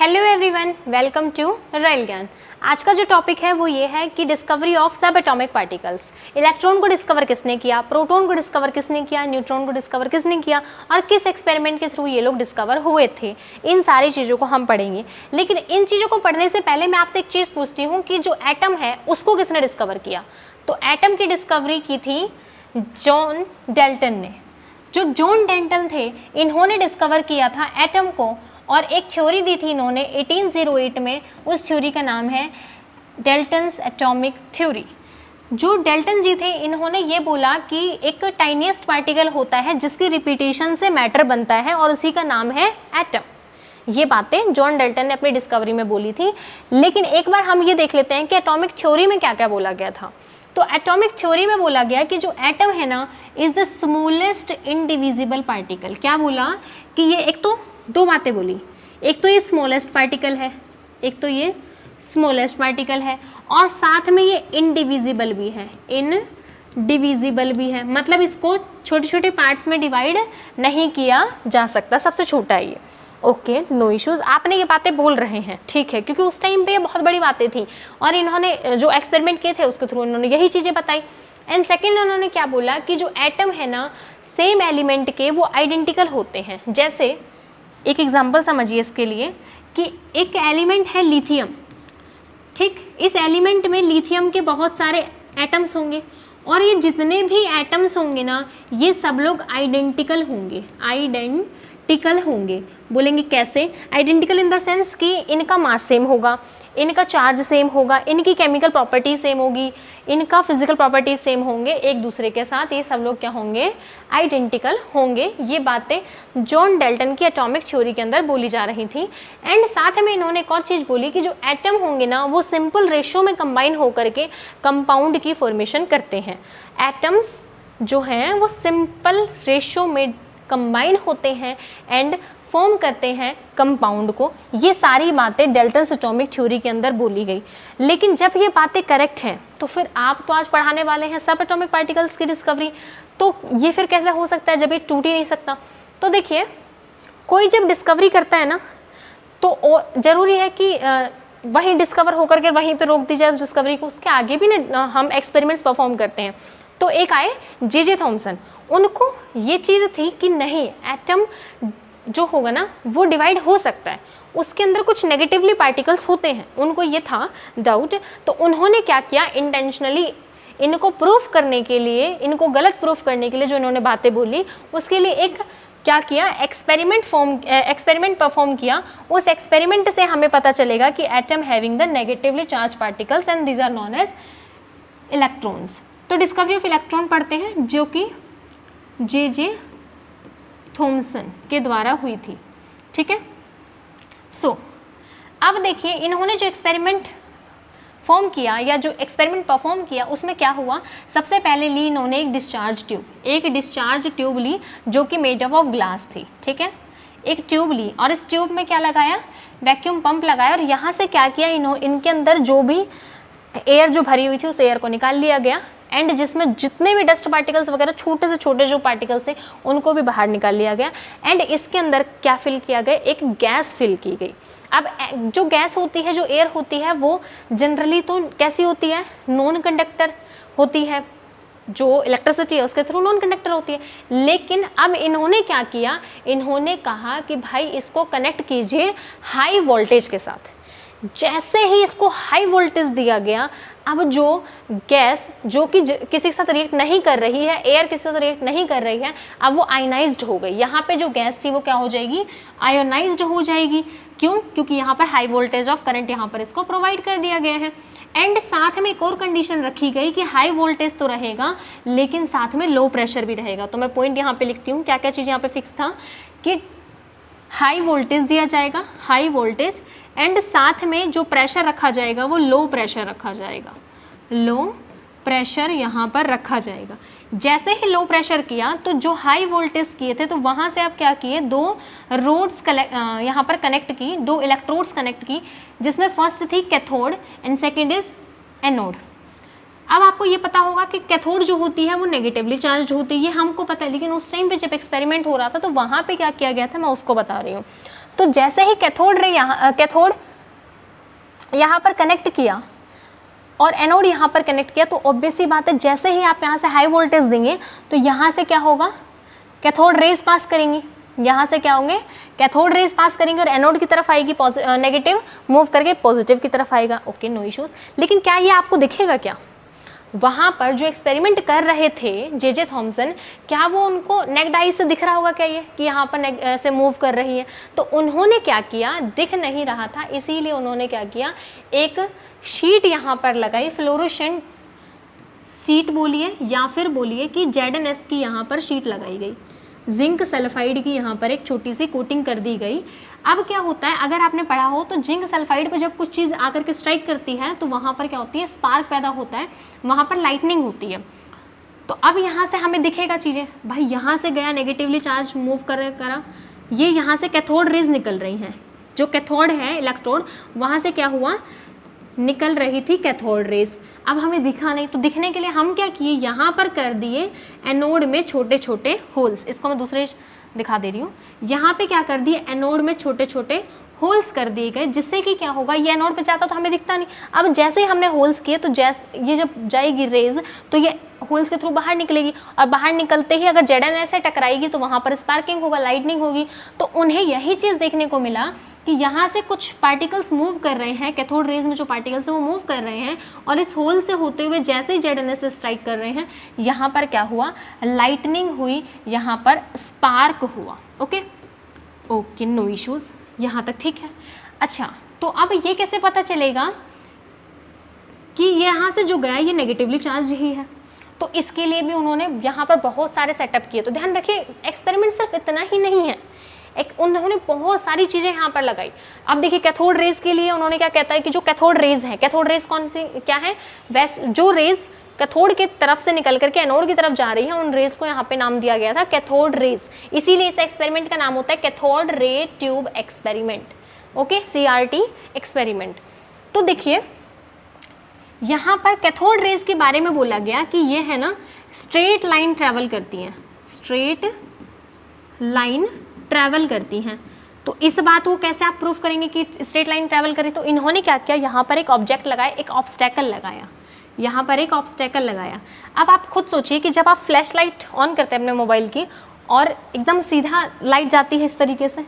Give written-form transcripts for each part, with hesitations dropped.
Hello everyone, welcome to Royal Gyan. आज का जो टॉपिक है वो ये है कि डिस्कवरी ऑफ सब एटॉमिक पार्टिकल्स। इलेक्ट्रॉन को डिस्कवर किसने किया, प्रोटॉन को डिस्कवर किसने किया, न्यूट्रॉन को डिस्कवर किसने किया और किस एक्सपेरिमेंट के थ्रू ये लोग डिस्कवर हुए थे। इन सारी चीज़ों को हम पढ़ेंगे। लेकिन इन चीज़ों को पढ़ने से पहले मैं आपसे एक चीज़ पूछती हूँ कि जो एटम है उसको किसने डिस्कवर किया। तो एटम की डिस्कवरी की थी जॉन डाल्टन ने। जो जॉन डाल्टन थे इन्होंने डिस्कवर किया था एटम को और एक थ्योरी दी थी इन्होंने 1808 में। उस थ्योरी का नाम है डाल्टन्स एटॉमिक थ्योरी। जो डाल्टन जी थे इन्होंने ये बोला कि एक टाइनीएस्ट पार्टिकल होता है जिसकी रिपीटेशन से मैटर बनता है और उसी का नाम है एटम। ये बातें जॉन डाल्टन ने अपनी डिस्कवरी में बोली थी। लेकिन एक बार हम ये देख लेते हैं कि एटॉमिक थ्योरी में क्या क्या बोला गया था। तो एटॉमिक थ्योरी में बोला गया कि जो एटम है ना is the smallest indivisible particle. क्या बोला कि ये एक तो दो बातें बोली, एक तो ये स्मॉलेस्ट पार्टिकल है, एक तो ये स्मॉलेस्ट पार्टिकल है और साथ में ये इनडिविजिबल भी है, इनडिविजिबल भी है। मतलब इसको छोटे छोटे पार्ट्स में डिवाइड नहीं किया जा सकता, सबसे छोटा है ये। Okay, no issues. आपने ये बातें बोल रहे हैं, ठीक है, क्योंकि उस टाइम पे ये बहुत बड़ी बातें थी और इन्होंने जो एक्सपेरिमेंट किए थे उसके थ्रू इन्होंने यही चीज़ें बताई। एंड सेकेंड उन्होंने क्या बोला कि जो एटम है ना सेम एलिमेंट के वो आइडेंटिकल होते हैं। जैसे एक एग्जांपल समझिए इसके लिए कि एक एलिमेंट है लिथियम, ठीक। इस एलिमेंट में लिथियम के बहुत सारे एटम्स होंगे और ये जितने भी एटम्स होंगे ना ये सब लोग आइडेंटिकल होंगे, आइडेंटिकल होंगे। बोलेंगे कैसे? आइडेंटिकल इन द सेंस कि इनका मास सेम होगा, इनका चार्ज सेम होगा, इनकी केमिकल प्रॉपर्टी सेम होगी, इनका फिजिकल प्रॉपर्टीज सेम होंगे एक दूसरे के साथ। ये सब लोग क्या होंगे? आइडेंटिकल होंगे। ये बातें जॉन डाल्टन की एटॉमिक थ्योरी के अंदर बोली जा रही थी। एंड साथ में इन्होंने एक और चीज़ बोली कि जो एटम होंगे ना वो सिंपल रेशियो में कंबाइन होकर के कंपाउंड की फॉर्मेशन करते हैं। एटम्स जो हैं वो सिंपल रेशियो में कंबाइन होते हैं एंड फॉर्म करते हैं कंपाउंड को। ये सारी बातें डाल्टन्स एटॉमिक थ्योरी के अंदर बोली गई। लेकिन जब ये बातें करेक्ट हैं तो फिर आप तो आज पढ़ाने वाले हैं सब एटॉमिक पार्टिकल्स की डिस्कवरी, तो ये फिर कैसे हो सकता है जब ये टूट ही नहीं सकता। तो देखिए, कोई जब डिस्कवरी करता है ना तो ज़रूरी है कि वहीं डिस्कवर होकर के वहीं पर रोक दी जाए उस डिस्कवरी को, उसके आगे भी ना हम एक्सपेरिमेंट्स परफॉर्म करते हैं। तो एक आए जे थॉमसन, उनको ये चीज़ थी कि नहीं, एटम जो होगा ना वो डिवाइड हो सकता है, उसके अंदर कुछ नेगेटिवली पार्टिकल्स होते हैं, उनको ये था डाउट। तो उन्होंने क्या किया, इंटेंशनली इनको प्रूफ करने के लिए, इनको गलत प्रूफ करने के लिए जो इन्होंने बातें बोली उसके लिए एक क्या किया, एक्सपेरिमेंट परफॉर्म किया। उस एक्सपेरिमेंट से हमें पता चलेगा कि atom having the negatively charge particles and these are known as electrons. तो डिस्कवरी ऑफ इलेक्ट्रॉन पढ़ते हैं जो कि जे थॉमसन के द्वारा हुई थी, ठीक है। सो अब देखिए, इन्होंने जो एक्सपेरिमेंट फॉर्म किया या जो एक्सपेरिमेंट परफॉर्म किया उसमें क्या हुआ। सबसे पहले ली इन्होंने एक डिस्चार्ज ट्यूब ली जो कि मेड अप ऑफ ग्लास थी, ठीक है। एक ट्यूब ली और इस ट्यूब में क्या लगाया, वैक्यूम पंप लगाया और यहाँ से क्या किया, इनके अंदर जो भी एयर जो भरी हुई थी उस एयर को निकाल लिया गया एंड जिसमें जितने भी डस्ट पार्टिकल्स वगैरह छोटे से छोटे जो पार्टिकल्स थे उनको भी बाहर निकाल लिया गया। एंड इसके अंदर क्या फिल किया गया, एक गैस फिल की गई। अब जो गैस होती है, जो एयर होती है, वो जनरली तो कैसी होती है, नॉन कंडक्टर होती है। जो इलेक्ट्रिसिटी है उसके थ्रू नॉन कंडक्टर होती है। लेकिन अब इन्होंने क्या किया, इन्होंने कहा कि भाई इसको कनेक्ट कीजिए हाई वोल्टेज के साथ। जैसे ही इसको हाई वोल्टेज दिया गया, अब जो गैस जो कि किसी के साथ रिएक्ट नहीं कर रही है, एयर किसी के साथ रिएक्ट नहीं कर रही है, अब वो आयनाइज्ड हो गई। यहाँ पे जो गैस थी वो क्या हो जाएगी, आयोनाइज्ड हो जाएगी। क्यों? क्योंकि यहाँ पर हाई वोल्टेज ऑफ करंट यहाँ पर इसको प्रोवाइड कर दिया गया है। एंड साथ में एक और कंडीशन रखी गई कि हाई वोल्टेज तो रहेगा लेकिन साथ में लो प्रेशर भी रहेगा। तो मैं पॉइंट यहाँ पे लिखती हूँ, क्या क्या चीज़ यहाँ पे फिक्स था कि हाई वोल्टेज दिया जाएगा, हाई वोल्टेज, एंड साथ में जो प्रेशर रखा जाएगा वो लो प्रेशर रखा जाएगा, लो प्रेशर यहाँ पर रखा जाएगा। जैसे ही लो प्रेशर किया तो जो हाई वोल्टेज किए थे तो वहाँ से आप क्या किए, दो रोड्स यहाँ पर कनेक्ट की, दो इलेक्ट्रोड्स कनेक्ट की, जिसमें फर्स्ट थी cathode and second is anode. अब आपको ये पता होगा कि कैथोड जो होती है वो नेगेटिवली चार्ज होती है, ये हमको पता है। लेकिन उस टाइम पे जब एक्सपेरिमेंट हो रहा था तो वहाँ पे क्या किया गया था मैं उसको बता रही हूँ। तो जैसे ही कैथोड यहाँ पर कनेक्ट किया और एनोड यहाँ पर कनेक्ट किया, तो ऑब्वियस सी बात है जैसे ही आप यहाँ से हाई वोल्टेज देंगे तो यहाँ से क्या होगा, कैथोड रेज पास करेंगी, यहाँ से क्या होंगे, कैथोड रेज पास करेंगे और एनोड की तरफ आएगी, नेगेटिव मूव करके पॉजिटिव की तरफ आएगा। Okay, no issues. लेकिन क्या ये आपको दिखेगा क्या, वहाँ पर जो एक्सपेरिमेंट कर रहे थे जे थॉमसन, क्या वो उनको नेक्ड आई से दिख रहा होगा क्या ये कि यहाँ पर ऐसे मूव कर रही है? तो उन्होंने क्या किया, दिख नहीं रहा था, इसीलिए उन्होंने क्या किया, एक शीट यहाँ पर लगाई, फ्लोरोसेंट शीट बोलिए या फिर बोलिए कि ZnS की यहाँ पर शीट लगाई गई, जिंक सल्फाइड की यहाँ पर एक छोटी सी कोटिंग कर दी गई। अब क्या होता है, अगर आपने पढ़ा हो तो जिंक सल्फाइड पे जब कुछ चीज़ आकर के स्ट्राइक करती है तो वहाँ पर क्या होती है, स्पार्क पैदा होता है, वहाँ पर लाइटनिंग होती है। तो अब यहाँ से हमें दिखेगा चीज़ें, भाई यहाँ से गया नेगेटिवली चार्ज मूव करा, ये यहाँ से कैथोड रेज निकल रही हैं, जो कैथोड है इलेक्ट्रोड, वहाँ से क्या हुआ, निकल रही थी कैथोड रेज। अब हमें दिखा नहीं, तो दिखने के लिए हम क्या किए, यहाँ पर कर दिए एनोड में छोटे छोटे होल्स। इसको मैं दूसरे दिखा दे रही हूँ, यहाँ पे क्या कर दिए, एनोड में छोटे छोटे होल्स कर दिए गए, जिससे कि क्या होगा, ये एनोड पे जाता तो हमें दिखता नहीं। अब जैसे ही हमने होल्स किए तो जैसे ये जब जाएगी रेज तो ये होल्स के थ्रू बाहर निकलेगी, और बाहर निकलते ही अगर ZnS से टकराएगी तो वहाँ पर स्पार्किंग होगा, लाइटनिंग होगी। तो उन्हें यही चीज़ देखने को मिला कि यहाँ से कुछ पार्टिकल्स मूव कर रहे हैं, कैथोड रेज में जो पार्टिकल्स हैं वो मूव कर रहे हैं, और इस होल से होते हुए जैसे ही ZnS से स्ट्राइक कर रहे हैं, यहाँ पर क्या हुआ, लाइटनिंग हुई, यहाँ पर स्पार्क हुआ। ओके, नो इश्यूज़, यहाँ तक ठीक है। अच्छा, तो अब ये कैसे पता चलेगा कि यहाँ से जो गया ये नेगेटिवली चार्ज ही है? तो इसके लिए भी उन्होंने यहाँ पर बहुत सारे सेटअप किए। तो ध्यान रखिए, एक्सपेरिमेंट सिर्फ इतना ही नहीं है, उन्होंने बहुत सारी चीज़ें यहाँ पर लगाई। अब देखिए कैथोड रेज के लिए उन्होंने क्या कहता है कि जो कैथोड रेज है, कैथोड रेज कौन सी क्या है, वैसे जो रेज कैथोड की तरफ से निकल करके एनोड की तरफ जा रही है, उन रेज को यहाँ पे नाम दिया गया था कैथोड रेज। इसीलिए इस एक्सपेरिमेंट का नाम होता है cathode ray tube experiment. Okay, CRT experiment. तो देखिए यहाँ पर कैथोड रेज के बारे में बोला गया कि ये है ना स्ट्रेट लाइन ट्रैवल करती हैं, स्ट्रेट लाइन ट्रैवल करती हैं। तो इस बात को कैसे आप प्रूफ करेंगे कि स्ट्रेट लाइन ट्रैवल करे? तो इन्होंने क्या किया, यहाँ पर एक ऑब्जेक्ट लगाया, एक ऑब्स्टेकल लगाया, यहाँ पर एक ऑब्स्टेकल लगाया। अब आप खुद सोचिए कि जब आप फ्लैश लाइट ऑन करते हैं अपने मोबाइल की और एकदम सीधा लाइट जाती है इस तरीके से,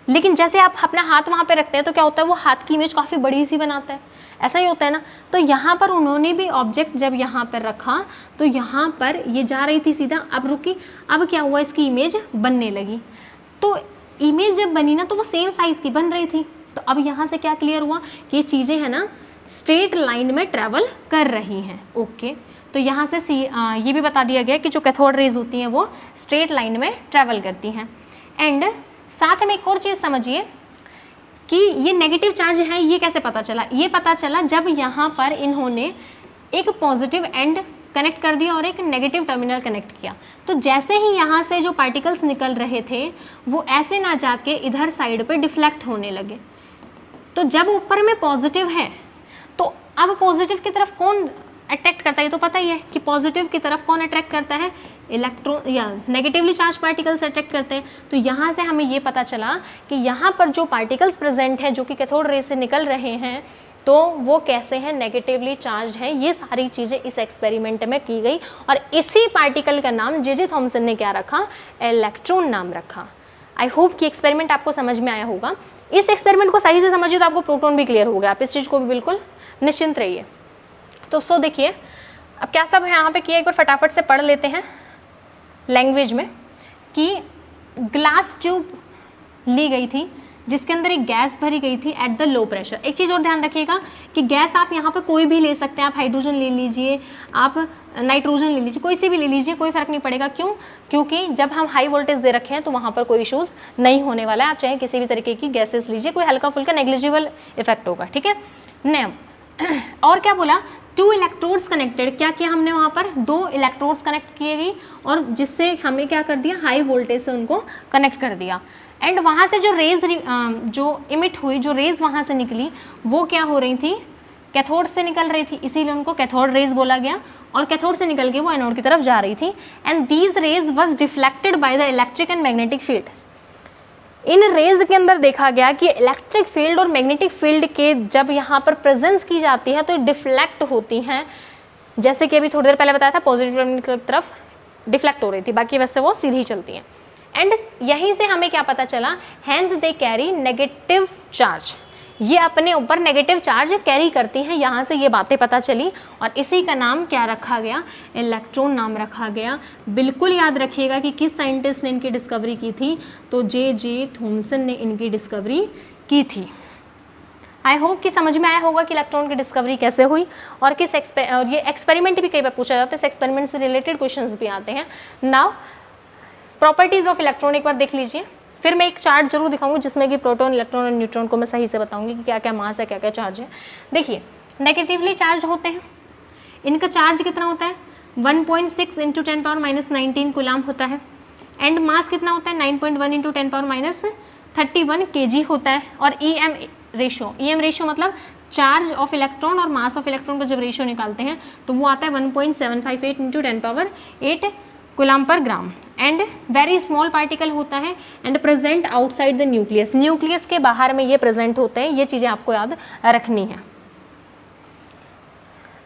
लेकिन जैसे आप अपना हाथ वहाँ पे रखते हैं तो क्या होता है, वो हाथ की इमेज काफ़ी बड़ी सी बनाता है, ऐसा ही होता है ना। तो यहाँ पर उन्होंने भी ऑब्जेक्ट जब यहाँ पर रखा तो यहाँ पर ये जा रही थी सीधा, अब रुकी, अब क्या हुआ, इसकी इमेज बनने लगी। तो इमेज जब बनी ना तो वो सेम साइज़ की बन रही थी। तो अब यहाँ से क्या क्लियर हुआ कि ये चीज़ें हैं ना स्ट्रेट लाइन में ट्रैवल कर रही हैं। ओके, तो यहाँ से ये भी बता दिया गया कि जो कैथोड रेज होती हैं वो स्ट्रेट लाइन में ट्रैवल करती हैं। एंड साथ में एक और चीज़ समझिए कि ये नेगेटिव चार्ज है, ये कैसे पता चला? ये पता चला जब यहाँ पर इन्होंने एक पॉजिटिव एंड कनेक्ट कर दिया और एक नेगेटिव टर्मिनल कनेक्ट किया। तो जैसे ही यहाँ से जो पार्टिकल्स निकल रहे थे वो ऐसे ना जाके इधर साइड पे डिफ्लेक्ट होने लगे। तो जब ऊपर में पॉजिटिव है तो अब पॉजिटिव की तरफ कौन अट्रैक्ट करता है? ये तो पता ही है कि पॉजिटिव की तरफ कौन अट्रैक्ट करता है, इलेक्ट्रॉन या नेगेटिवली चार्ज पार्टिकल्स अट्रैक्ट करते हैं। तो यहाँ से हमें ये पता चला कि यहाँ पर जो पार्टिकल्स प्रेजेंट हैं जो कि कैथोड रे से निकल रहे हैं तो वो कैसे हैं, नेगेटिवली चार्ज हैं। ये सारी चीज़ें इस एक्सपेरिमेंट में की गई और इसी पार्टिकल का नाम जे थॉमसन ने क्या रखा, इलेक्ट्रॉन नाम रखा। आई होप कि एक्सपेरिमेंट आपको समझ में आया होगा। इस एक्सपेरिमेंट को सही से समझिए तो आपको प्रोटॉन भी क्लियर हो गया, आप इस चीज़ को भी बिल्कुल निश्चिंत रहिए। तो देखिए अब क्या सब है यहाँ पे किया, एक बार फटाफट से पढ़ लेते हैं लैंग्वेज में कि ग्लास ट्यूब ली गई थी जिसके अंदर एक गैस भरी गई थी एट द लो प्रेशर। एक चीज़ और ध्यान रखिएगा कि गैस आप यहाँ पे कोई भी ले सकते हैं, आप हाइड्रोजन ले लीजिए, आप नाइट्रोजन ले लीजिए, कोई सी भी ले लीजिए, कोई फ़र्क नहीं पड़ेगा। क्यों? क्योंकि जब हम हाई वोल्टेज दे रखे हैं तो वहाँ पर कोई इशूज़ नहीं होने वाला है। आप चाहे किसी भी तरीके की गैसेस लीजिए, कोई हल्का फुल्का नेग्लिजिबल इफेक्ट होगा, ठीक है। और क्या बोला, 2 इलेक्ट्रोड्स कनेक्टेड, क्या किया हमने वहाँ पर 2 इलेक्ट्रोड्स कनेक्ट किए गई और जिससे हमने क्या कर दिया, हाई वोल्टेज से उनको कनेक्ट कर दिया। एंड वहाँ से जो रेज जो इमिट हुई, जो रेज वहाँ से निकली वो क्या हो रही थी, कैथोड से निकल रही थी, इसीलिए उनको कैथोड रेज बोला गया। और कैथोड से निकल के वो एनोड की तरफ जा रही थी। And these rays was deflected by the electric and magnetic field. इन रेज के अंदर देखा गया कि इलेक्ट्रिक फील्ड और मैग्नेटिक फील्ड के जब यहाँ पर प्रेजेंस की जाती है तो डिफ्लेक्ट होती हैं, जैसे कि अभी थोड़ी देर पहले बताया था पॉजिटिव टर्मिनल की तरफ डिफ्लेक्ट हो रही थी, बाकी वैसे वो सीधी चलती हैं। एंड यहीं से हमें क्या पता चला, hence they carry negative charge, ये अपने ऊपर नेगेटिव चार्ज कैरी करती हैं, यहाँ से ये बातें पता चली और इसी का नाम क्या रखा गया, इलेक्ट्रॉन नाम रखा गया। बिल्कुल याद रखिएगा कि किस साइंटिस्ट ने इनकी डिस्कवरी की थी, तो जे थॉमसन ने इनकी डिस्कवरी की थी। आई होप कि समझ में आया होगा कि इलेक्ट्रॉन की डिस्कवरी कैसे हुई और किस और ये एक्सपेरिमेंट भी कई बार पूछा जाता है, इस एक्सपेरिमेंट से रिलेटेड क्वेश्चंस भी आते हैं। नाउ प्रॉपर्टीज ऑफ इलेक्ट्रॉन एक बार देख लीजिए, फिर मैं एक चार्ट जरूर दिखाऊंगी जिसमें कि प्रोटॉन, इलेक्ट्रॉन और न्यूट्रॉन को मैं सही से बताऊंगी कि क्या क्या मास है, क्या क्या चार्ज है। देखिए नेगेटिवली चार्ज होते हैं, इनका चार्ज कितना होता है 1.6 इंटू 10⁻⁻19 कूलाम होता है, एंड मास कितना होता है 9.1 इंटू 10⁻31 kg होता है। और EM रेशो मतलब चार्ज ऑफ इलेक्ट्रॉन और मास ऑफ इलेक्ट्रॉन का जब रेशियो निकालते हैं तो वो आता है 1.758 इंटू 10⁸ कूलाम पर ग्राम। एंड वेरी स्मॉल पार्टिकल होता है and present outside the nucleus, nucleus के बाहर में ये प्रेजेंट होते हैं, ये चीज़ें आपको याद रखनी है।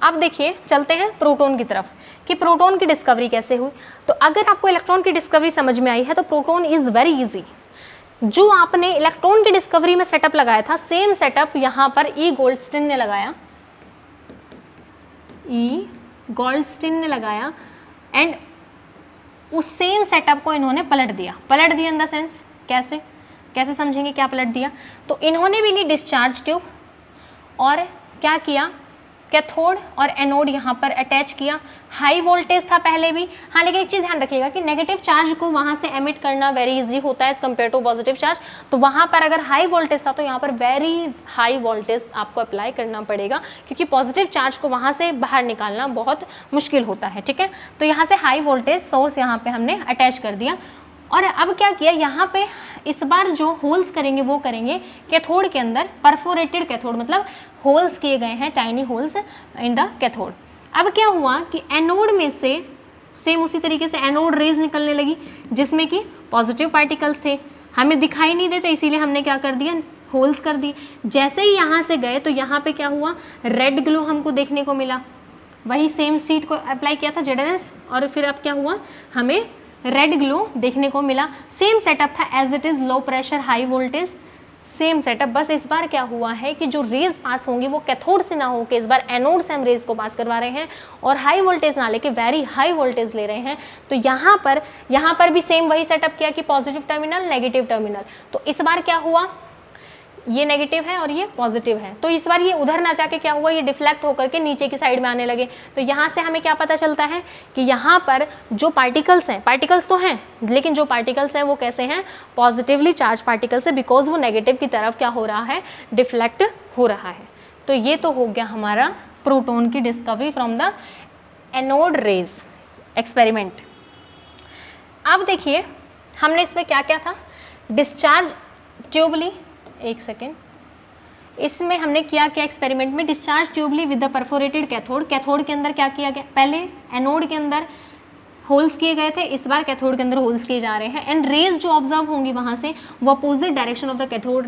अब देखिए चलते हैं प्रोटॉन की तरफ कि प्रोटॉन की डिस्कवरी कैसे हुई। तो अगर आपको इलेक्ट्रॉन की डिस्कवरी समझ में आई है तो प्रोटॉन इज़ वेरी इजी। जो आपने इलेक्ट्रॉन की डिस्कवरी में सेटअप लगाया था, सेम सेटअप यहाँ पर ई गोल्डस्टीन ने लगाया, एंड उस सेम सेटअप को इन्होंने पलट दिया इन द सेंस कैसे समझेंगे क्या पलट दिया। तो इन्होंने भी ली डिस्चार्ज ट्यूब और क्या किया, कैथोड और एनोड यहाँ पर अटैच किया। हाई वोल्टेज था पहले भी, हाँ लेकिन एक चीज़ ध्यान रखिएगा कि नेगेटिव चार्ज को वहाँ से एमिट करना वेरी इजी होता है as compare to positive charge. तो वहाँ पर अगर हाई वोल्टेज था तो यहाँ पर वेरी हाई वोल्टेज आपको अप्लाई करना पड़ेगा, क्योंकि पॉजिटिव चार्ज को वहाँ से बाहर निकालना बहुत मुश्किल होता है, ठीक है। तो यहाँ से हाई वोल्टेज सोर्स यहाँ पर हमने अटैच कर दिया। और अब क्या किया, यहाँ पे इस बार जो होल्स करेंगे वो करेंगे कैथोड के अंदर, परफोरेटेड कैथोड मतलब होल्स किए गए हैं, tiny holes in the cathode. अब क्या हुआ कि एनोड में से सेम उसी तरीके से एनोड रेज निकलने लगी जिसमें कि पॉजिटिव पार्टिकल्स थे, हमें दिखाई नहीं देते इसीलिए हमने क्या कर दिया, होल्स कर दिए। जैसे ही यहाँ से गए तो यहाँ पे क्या हुआ, रेड ग्लो हमको देखने को मिला, वही सेम सीट को अप्लाई किया था ZNS और फिर अब क्या हुआ, हमें रेड ग्लो देखने को मिला। सेम सेटअप था as it is, low pressure high voltage, same setup. बस इस बार क्या हुआ है कि जो रेज पास होंगी वो कैथोड से ना होकर इस बार एनोड से हम रेज को पास करवा रहे हैं और हाई वोल्टेज ना लेके वेरी हाई वोल्टेज ले रहे हैं। तो यहाँ पर भी सेम वही सेटअप किया कि पॉजिटिव टर्मिनल नेगेटिव टर्मिनल। तो इस बार क्या हुआ, ये नेगेटिव है और ये पॉजिटिव है, तो इस बार ये उधर ना जाके क्या हुआ, ये डिफ्लेक्ट होकर के नीचे की साइड में आने लगे। तो यहाँ से हमें क्या पता चलता है कि यहाँ पर जो पार्टिकल्स हैं, पार्टिकल्स तो हैं लेकिन जो पार्टिकल्स हैं वो कैसे हैं, पॉजिटिवली चार्ज पार्टिकल्स है, बिकॉज वो नेगेटिव की तरफ क्या हो रहा है, डिफ्लेक्ट हो रहा है। तो ये तो हो गया हमारा प्रोटॉन की discovery from the anode rays experiment. अब देखिए हमने इसमें क्या क्या था, डिस्चार्ज ट्यूब ली, एक सेकेंड, इसमें हमने किया क्या एक्सपेरिमेंट में, डिस्चार्ज ट्यूब ली with the perforated cathode. Cathode के अंदर क्या किया गया, पहले एनोड के अंदर होल्स किए गए थे, इस बार कैथोड के अंदर होल्स किए जा रहे हैं। एंड रेज जो ऑब्जर्व होंगी वहाँ से वो opposite direction of the cathode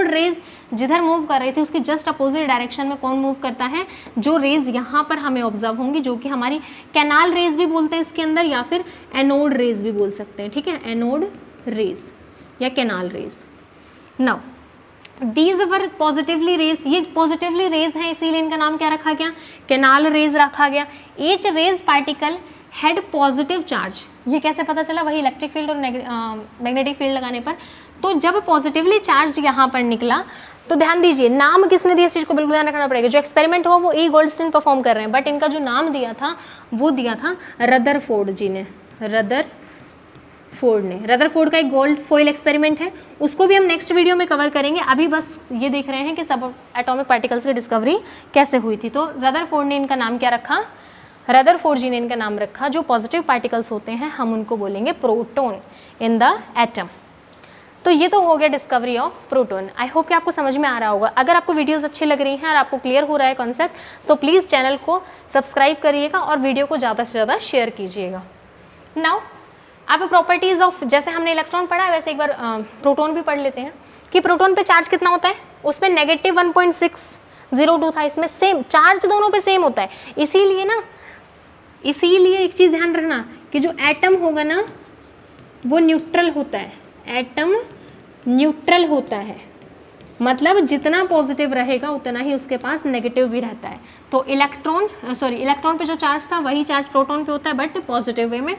rays जिधर मूव कर रही थी उसकी जस्ट अपोजिट डायरेक्शन में कौन मूव करता है, जो रेज यहाँ पर हमें ऑब्जर्व होंगी, जो कि हमारी कैनाल रेज भी बोलते हैं इसके अंदर, या फिर एनोड रेज भी बोल सकते हैं, ठीक है, एनोड रेज या canal rays. Now these were positively rays, ये पॉजिटिवली रेज हैं इसीलिए इनका नाम क्या रखा गया, कैनाल रेज रखा गया। Each rays particle had positive charge, ये कैसे पता चला, वही इलेक्ट्रिक फील्ड और मैग्नेटिक फील्ड लगाने पर। तो जब पॉजिटिवली चार्ज यहाँ पर निकला तो ध्यान दीजिए नाम किसने दिया, इस चीज़ को बिल्कुल ध्यान रखना पड़ेगा। जो एक्सपेरिमेंट हुआ वो ई गोल्डस्टीन परफॉर्म कर रहे हैं, बट इनका जो नाम दिया था वो दिया था रदरफोर्ड जी ने, रदरफोर्ड का एक गोल्ड फॉइल एक्सपेरिमेंट है, उसको भी हम नेक्स्ट वीडियो में कवर करेंगे। अभी बस ये देख रहे हैं कि सब एटॉमिक पार्टिकल्स की डिस्कवरी कैसे हुई थी। तो रदरफोर्ड ने इनका नाम क्या रखा, रदरफोर्ड जी ने इनका नाम रखा, जो पॉजिटिव पार्टिकल्स होते हैं हम उनको बोलेंगे प्रोटॉन इन द एटम। तो ये तो हो गया discovery of proton. I hope कि आपको समझ में आ रहा होगा। अगर आपको वीडियोस अच्छी लग रही हैं और आपको क्लियर हो रहा है कॉन्सेप्ट, सो प्लीज़ चैनल को सब्सक्राइब करिएगा और वीडियो को ज़्यादा से ज़्यादा शेयर कीजिएगा। नाउ अब प्रॉपर्टीज ऑफ, जैसे हमने इलेक्ट्रॉन पढ़ा है वैसे एक बार प्रोटॉन भी पढ़ लेते हैं कि प्रोटॉन पे चार्ज कितना होता है, उसमें -1.602 था, इसमें सेम चार्ज दोनों पे सेम होता है। इसीलिए ना, इसीलिए एक चीज़ ध्यान रखना कि जो एटम होगा ना वो न्यूट्रल होता है, एटम न्यूट्रल होता है, मतलब जितना पॉजिटिव रहेगा उतना ही उसके पास नेगेटिव भी रहता है। तो इलेक्ट्रॉन पे जो चार्ज था वही चार्ज प्रोटॉन पे होता है बट पॉजिटिव वे में।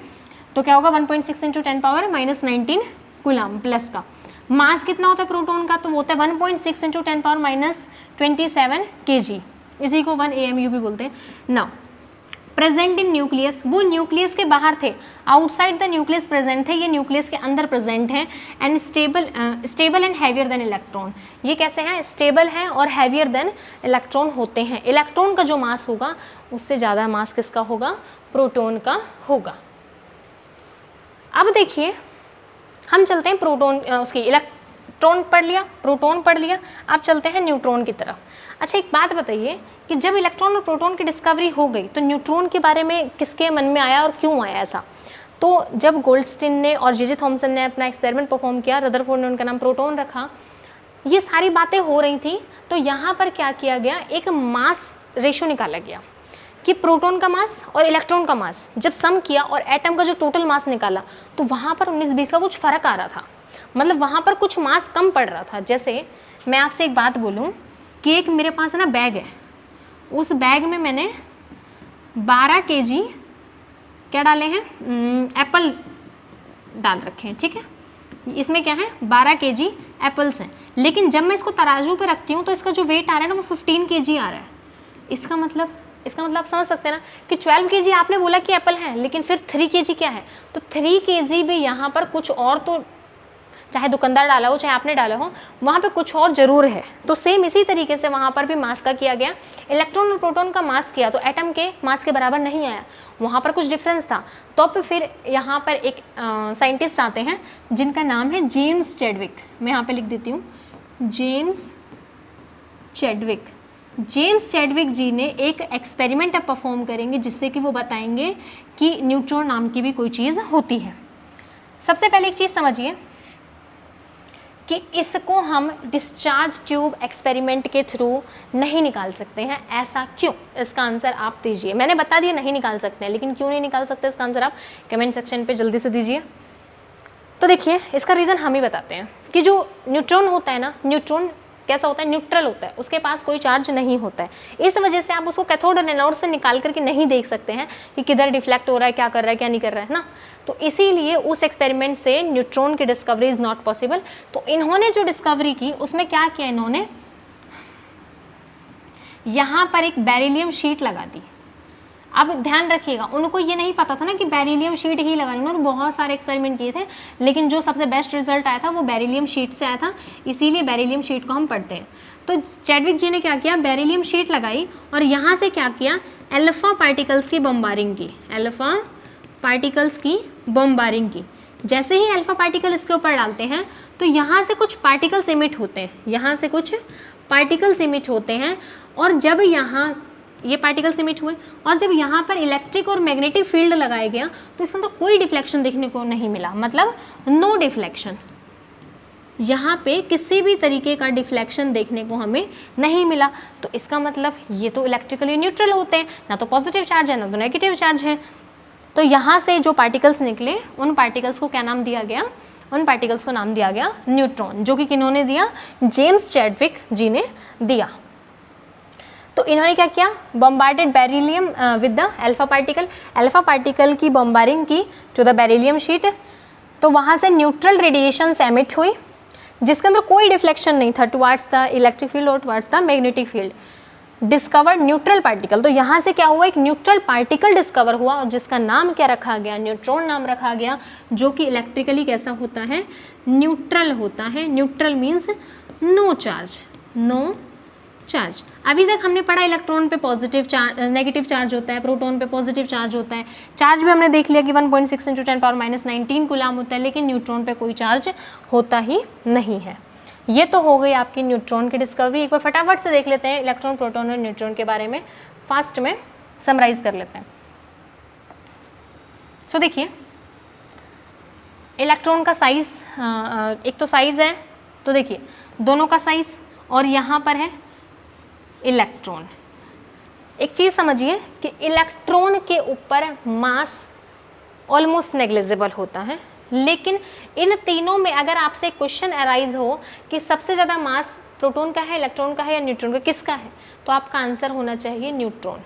तो क्या होगा 1.6 × 10⁻⁻19 कूलम प्लस का। मास कितना होता है प्रोटॉन का, तो वो होता है 1.6 × 10⁻27 kg, इसी को 1 AMU भी बोलते हैं। नाउ प्रेजेंट इन न्यूक्लियस, वो न्यूक्लियस के बाहर थे, आउटसाइड द न्यूक्लियस प्रेजेंट थे, ये न्यूक्लियस के अंदर प्रेजेंट है। And stable and heavier than electron, ये कैसे हैं, स्टेबल हैं और हैवियर देन इलेक्ट्रॉन होते हैं। इलेक्ट्रॉन का जो मास होगा उससे ज़्यादा मास किसका होगा, प्रोटॉन का होगा। अब देखिए हम चलते हैं प्रोटॉन, उसकी इलेक्ट्रॉन पढ़ लिया, प्रोटॉन पढ़ लिया, अब चलते हैं न्यूट्रॉन की तरफ। अच्छा एक बात बताइए कि जब इलेक्ट्रॉन और प्रोटॉन की डिस्कवरी हो गई तो न्यूट्रॉन के बारे में किसके मन में आया और क्यों आया ऐसा। तो जब गोल्डस्टीन ने और जे थॉमसन ने अपना एक्सपेरिमेंट परफॉर्म किया, रदरफोर्ड ने उनका नाम प्रोटॉन रखा, ये सारी बातें हो रही थी, तो यहाँ पर क्या किया गया, एक मास रेशियो निकाला गया कि प्रोटॉन का मास और इलेक्ट्रॉन का मास जब सम किया और एटम का जो टोटल मास निकाला तो वहाँ पर 19-20 का कुछ फ़र्क आ रहा था, मतलब वहाँ पर कुछ मास कम पड़ रहा था। जैसे मैं आपसे एक बात बोलूँ कि एक मेरे पास ना बैग है, उस बैग में मैंने 12 kg क्या डाले हैं, एप्पल डाल रखे हैं, ठीक है, इसमें क्या है 12 kg एप्पल्स हैं, लेकिन जब मैं इसको तराजू पे रखती हूँ तो इसका जो वेट आ रहा है ना वो 15 kg आ रहा है। इसका मतलब आप समझ सकते हैं ना कि 12 kg आपने बोला कि एप्पल है, लेकिन फिर 3 kg क्या है, तो 3 kg भी यहाँ पर कुछ और, तो चाहे दुकानदार डाला हो चाहे आपने डाला हो, वहाँ पे कुछ और ज़रूर है। तो सेम इसी तरीके से वहाँ पर भी मास का किया गया, इलेक्ट्रॉन और प्रोटॉन का मास किया तो एटम के मास के बराबर नहीं आया, वहाँ पर कुछ डिफरेंस था। तो फिर यहाँ पर एक साइंटिस्ट आते हैं जिनका नाम है जेम्स चैडविक, मैं यहाँ पर लिख देती हूँ, जेम्स चैडविक जी ने एक एक्सपेरिमेंट अब परफॉर्म करेंगे जिससे कि वो बताएंगे कि न्यूट्रॉन नाम की भी कोई चीज़ होती है। सबसे पहले एक चीज़ समझिए कि इसको हम डिस्चार्ज ट्यूब एक्सपेरिमेंट के थ्रू नहीं निकाल सकते हैं, ऐसा क्यों, इसका आंसर आप दीजिए। मैंने बता दिया नहीं निकाल सकते हैं, लेकिन क्यों नहीं निकाल सकते इसका आंसर आप कमेंट सेक्शन पे जल्दी से दीजिए। तो देखिए इसका रीज़न हम ही बताते हैं कि जो न्यूट्रॉन होता है ना, न्यूट्रॉन कैसा होता है, न्यूट्रल होता है, उसके पास कोई चार्ज नहीं होता है। इस वजह से आप उसको कैथोड और एनोड से निकाल करके नहीं देख सकते हैं कि किधर डिफ्लेक्ट हो रहा है, क्या कर रहा है, क्या नहीं कर रहा है ना। तो इसीलिए उस एक्सपेरिमेंट से न्यूट्रॉन की डिस्कवरी इज़ नॉट पॉसिबल। तो इन्होंने जो डिस्कवरी की उसमें क्या किया, इन्होंने यहाँ पर एक बेरिलियम शीट लगा दी। अब ध्यान रखिएगा, उनको ये नहीं पता था ना कि बेरिलियम शीट ही लगानी, उन्होंने बहुत सारे एक्सपेरिमेंट किए थे, लेकिन जो सबसे बेस्ट रिजल्ट आया था वो बेरिलियम शीट से आया था, इसीलिए बेरिलियम शीट को हम पढ़ते हैं। तो चैडविक जी ने क्या किया, बेरिलियम शीट लगाई और यहाँ से क्या किया, अल्फा पार्टिकल्स की बम्बारिंग की, अल्फा पार्टिकल्स की बम्बारिंग की। जैसे ही अल्फा पार्टिकल इसके ऊपर डालते हैं तो यहाँ से कुछ पार्टिकल्स इमिट होते हैं, यहाँ से कुछ पार्टिकल्स इमिट होते हैं, और जब यहाँ ये पार्टिकल्स इमिट हुए और जब यहाँ पर इलेक्ट्रिक और मैग्नेटिक फील्ड लगाया गया तो इसके अंदर कोई डिफ्लेक्शन देखने को नहीं मिला, मतलब नो डिफ्लेक्शन। यहाँ पे किसी भी तरीके का डिफ्लेक्शन देखने को हमें नहीं मिला। तो इसका मतलब ये तो इलेक्ट्रिकली न्यूट्रल होते हैं, ना तो पॉजिटिव चार्ज है ना तो नेगेटिव चार्ज है। तो यहाँ से जो पार्टिकल्स निकले उन पार्टिकल्स को क्या नाम दिया गया, उन पार्टिकल्स को नाम दिया गया न्यूट्रॉन, जो कि किन्होंने दिया, जेम्स चैडविक जी ने दिया। तो इन्होंने क्या किया, bombarded beryllium with the alpha particle की बम्बारिंग की टू द बेरिलियम शीट। तो वहाँ से न्यूट्रल रेडिएशंस एमिट हुई जिसके अंदर कोई डिफ्लेक्शन नहीं था टुवार्ड्स द इलेक्ट्रिक फील्ड और towards the magnetic field. Discovered neutral particle, तो यहाँ से क्या हुआ, एक न्यूट्रल पार्टिकल डिस्कवर हुआ और जिसका नाम क्या रखा गया, न्यूट्रॉन नाम रखा गया, जो कि इलेक्ट्रिकली कैसा होता है, न्यूट्रल होता है। Neutral means no charge, no charge. अभी तक हमने पढ़ा इलेक्ट्रॉन पे पॉजिटिव चार्ज, नेगेटिव चार्ज होता है, प्रोटॉन पे पॉजिटिव चार्ज होता है। चार्ज भी हमने देख लिया कि 1.6 × 10⁻⁻19 कूलम होता है, लेकिन न्यूट्रॉन पे कोई चार्ज होता ही नहीं है। ये तो हो गई आपकी न्यूट्रॉन की डिस्कवरी। एक बार फटाफट से देख लेते हैं इलेक्ट्रॉन, प्रोटॉन और न्यूट्रॉन के बारे में, फास्ट में समराइज कर लेते हैं। सो देखिए इलेक्ट्रॉन का साइज, एक तो साइज है, तो देखिए दोनों का साइज, और यहाँ पर है इलेक्ट्रॉन। एक चीज़ समझिए कि इलेक्ट्रॉन के ऊपर मास ऑलमोस्ट नेग्लिजिबल होता है, लेकिन इन तीनों में अगर आपसे क्वेश्चन अराइज हो कि सबसे ज़्यादा मास प्रोटॉन का है, इलेक्ट्रॉन का है या न्यूट्रॉन का, किसका है, तो आपका आंसर होना चाहिए न्यूट्रॉन।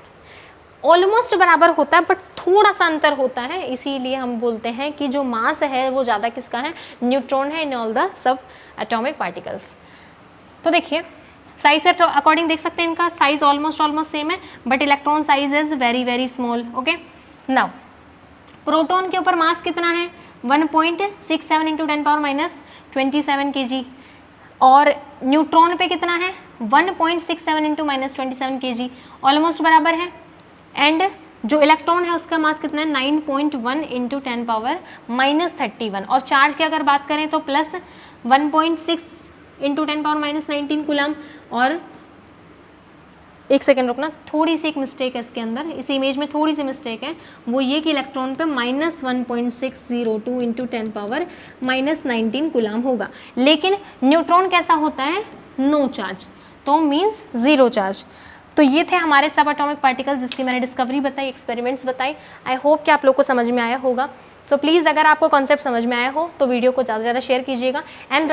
ऑलमोस्ट बराबर होता है बट थोड़ा सा अंतर होता है, इसीलिए हम बोलते हैं कि जो मास है वो ज़्यादा किसका है, न्यूट्रॉन है in all the sub atomic particles. तो देखिए साइज के अकॉर्डिंग देख सकते हैं इनका साइज ऑलमोस्ट सेम है, but electron size is very small. Okay, now proton के ऊपर मास कितना है, 1.67 इंटू 10⁻27 kg, और न्यूट्रॉन पे कितना है, 1.67 इंटू -27 kg, ऑलमोस्ट बराबर है। एंड जो इलेक्ट्रॉन है उसका मास कितना है, 9.1 इंटू 10⁻31, और चार्ज की अगर बात करें तो प्लस 1.6 इंटू 10⁻19 कूलम। और एक सेकेंड रुकना, थोड़ी सी एक मिस्टेक है इसके अंदर, इस इमेज में थोड़ी सी मिस्टेक है, वो ये कि इलेक्ट्रॉन पे -1.602 इंटू 10⁻19 कूलम होगा, लेकिन न्यूट्रॉन कैसा होता है, नो चार्ज, तो मीन्स ज़ीरो चार्ज। तो ये थे हमारे सब एटॉमिक पार्टिकल्स जिसकी मैंने डिस्कवरी बताई, एक्सपेरिमेंट्स बताई। आई होप कि आप लोग को समझ में आया होगा। सो प्लीज़ अगर आपको कॉन्सेप्ट समझ में आया हो तो वीडियो को ज़्यादा से ज़्यादा शेयर कीजिएगा। एंड